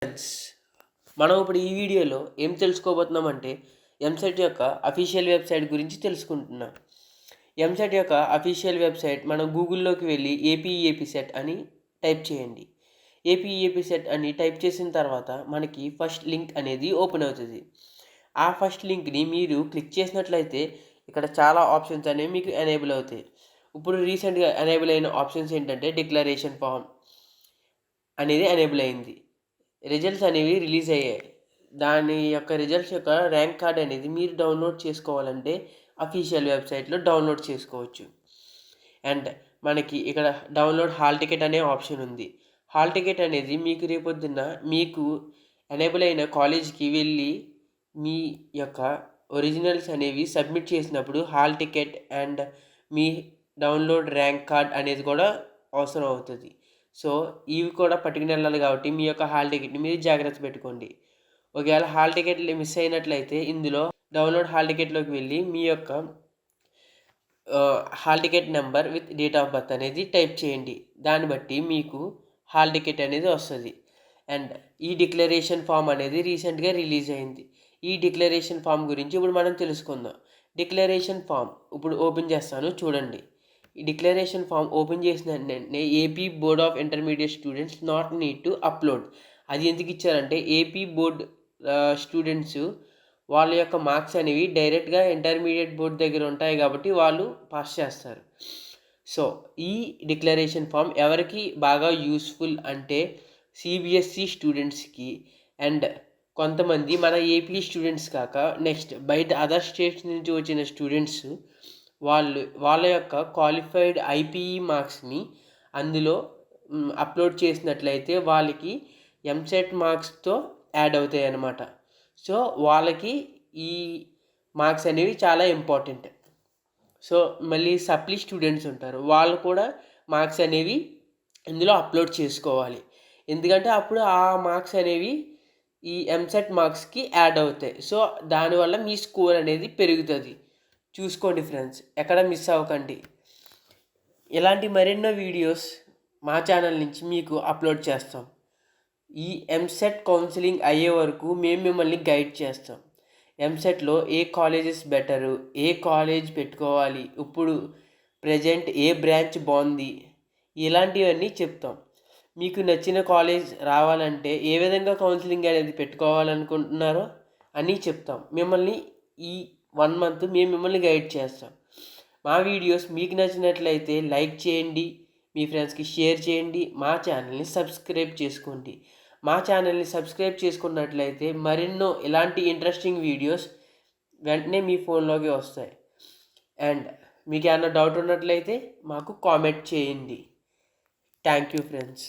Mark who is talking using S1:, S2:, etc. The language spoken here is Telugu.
S1: ఫ్రెండ్స్, మనం ఇప్పుడు ఈ వీడియోలో ఏం తెలుసుకోబోతున్నామంటే ఎంసెట్ యొక్క అఫీషియల్ వెబ్సైట్ గురించి తెలుసుకుంటున్నాం. ఎంసెట్ యొక్క అఫీషియల్ వెబ్సైట్ మనం గూగుల్లోకి వెళ్ళి ఏపీఈఏపీ సెట్ అని టైప్ చేయండి. ఏపీఈఏపీ సెట్ అని టైప్ చేసిన తర్వాత మనకి ఫస్ట్ లింక్ అనేది ఓపెన్ అవుతుంది. ఆ ఫస్ట్ లింక్ని మీరు క్లిక్ చేసినట్లయితే ఇక్కడ చాలా ఆప్షన్స్ అనేవి మీకు ఎనేబుల్ అవుతాయి. ఇప్పుడు రీసెంట్గా ఎనేబుల్ అయిన ఆప్షన్స్ ఏంటంటే డిక్లరేషన్ ఫామ్ అనేది ఎనేబుల్ అయింది. రిజల్ట్స్ అనేవి రిలీజ్ అయ్యాయి. దాని యొక్క రిజల్ట్స్ యొక్క ర్యాంక్ కార్డ్ అనేది మీరు డౌన్లోడ్ చేసుకోవాలంటే అఫీషియల్ వెబ్సైట్లో డౌన్లోడ్ చేసుకోవచ్చు. అండ్ మనకి ఇక్కడ డౌన్లోడ్ హాల్ టికెట్ అనే ఆప్షన్ ఉంది. హాల్ టికెట్ అనేది మీకు రేపొద్దున్న మీకు ఎనేబుల్ అయిన కాలేజ్కి వెళ్ళి మీ యొక్క ఒరిజినల్స్ అనేవి సబ్మిట్ చేసినప్పుడు hall ticket and me download rank card అనేది కూడా అవసరం అవుతుంది. సో ఇవి కూడా పట్టుకుని వెళ్ళాలి కాబట్టి మీ యొక్క హాల్ టికెట్ని మీరు జాగ్రత్త పెట్టుకోండి. ఒకవేళ హాల్ టికెట్ మిస్ అయినట్లయితే ఇందులో డౌన్లోడ్ హాల్ టికెట్లోకి వెళ్ళి మీ యొక్క hall ticket number with date of birth అనేది టైప్ చేయండి. దాన్ని బట్టి మీకు హాల్ టికెట్ అనేది వస్తుంది. అండ్ ఈ డిక్లరేషన్ ఫామ్ అనేది రీసెంట్గా రిలీజ్ అయింది. ఈ డిక్లరేషన్ ఫామ్ గురించి ఇప్పుడు మనం తెలుసుకుందాం. డిక్లరేషన్ ఫామ్ ఇప్పుడు ఓపెన్ చేస్తాను, చూడండి. ఈ డిక్లరేషన్ ఫామ్ ఓపెన్ చేసిన వెంటనే AP board of intermediate students not need to upload. అది ఎందుకు ఇచ్చారంటే ఏపీ బోర్డ్ స్టూడెంట్స్ వాళ్ళ యొక్క మార్క్స్ అనేవి డైరెక్ట్గా ఇంటర్మీడియట్ బోర్డ్ దగ్గర ఉంటాయి కాబట్టి వాళ్ళు పాస్ చేస్తారు. సో ఈ డిక్లరేషన్ ఫామ్ ఎవరికి బాగా యూస్ఫుల్ అంటే సిబిఎస్ఈ స్టూడెంట్స్కి అండ్ కొంతమంది మన ఏపీ స్టూడెంట్స్ కాక నెక్స్ట్ బయట అదర్ స్టేట్స్ నుంచి వచ్చిన స్టూడెంట్స్ వాళ్ళ యొక్క క్వాలిఫైడ్ ఐపీఈ మార్క్స్ని అందులో అప్లోడ్ చేసినట్లయితే వాళ్ళకి ఎంసెట్ మార్క్స్తో యాడ్ అవుతాయి అన్నమాట. సో వాళ్ళకి ఈ మార్క్స్ అనేవి చాలా ఇంపార్టెంట్. సో మళ్ళీ సప్లీ స్టూడెంట్స్ ఉంటారు, వాళ్ళు కూడా మార్క్స్ అనేవి ఇందులో అప్లోడ్ చేసుకోవాలి. ఎందుకంటే అప్పుడు ఆ మార్క్స్ అనేవి ఈ ఎంసెట్ మార్క్స్కి యాడ్ అవుతాయి. సో దానివల్ల మీ స్కోర్ అనేది పెరుగుతుంది. చూసుకోండి ఫ్రెండ్స్, ఎక్కడ మిస్ అవ్వకండి. ఇలాంటి మరెన్నో వీడియోస్ మా ఛానల్ నుంచి మీకు అప్లోడ్ చేస్తాం. ఈ ఎంసెట్ కౌన్సిలింగ్ అయ్యే వరకు మేము మిమ్మల్ని గైడ్ చేస్తాం. ఎంసెట్లో ఏ కాలేజెస్ బెటరు, ఏ కాలేజ్ పెట్టుకోవాలి, ఇప్పుడు ప్రజెంట్ ఏ బ్రాంచ్ బాగుంది, ఇలాంటివన్నీ చెప్తాం. మీకు నచ్చిన కాలేజ్ రావాలంటే ఏ విధంగా కౌన్సిలింగ్ అనేది పెట్టుకోవాలనుకుంటున్నారో అన్నీ చెప్తాం. మిమ్మల్ని ఈ 1 మంత్ మేము మిమ్మల్ని గైడ్ చేస్తాం. మా వీడియోస్ మీకు నచ్చినట్లయితే లైక్ చేయండి, మీ ఫ్రెండ్స్కి షేర్ చేయండి, మా ఛానల్ని సబ్స్క్రైబ్ చేసుకోండి. మా ఛానల్ని సబ్స్క్రైబ్ చేసుకున్నట్లయితే మరెన్నో ఇలాంటి ఇంట్రెస్టింగ్ వీడియోస్ వెంటనే మీ ఫోన్లోకి వస్తాయి. అండ్ మీకు ఏమైనా డౌట్ ఉన్నట్లయితే మాకు కామెంట్ చేయండి. Thank you friends.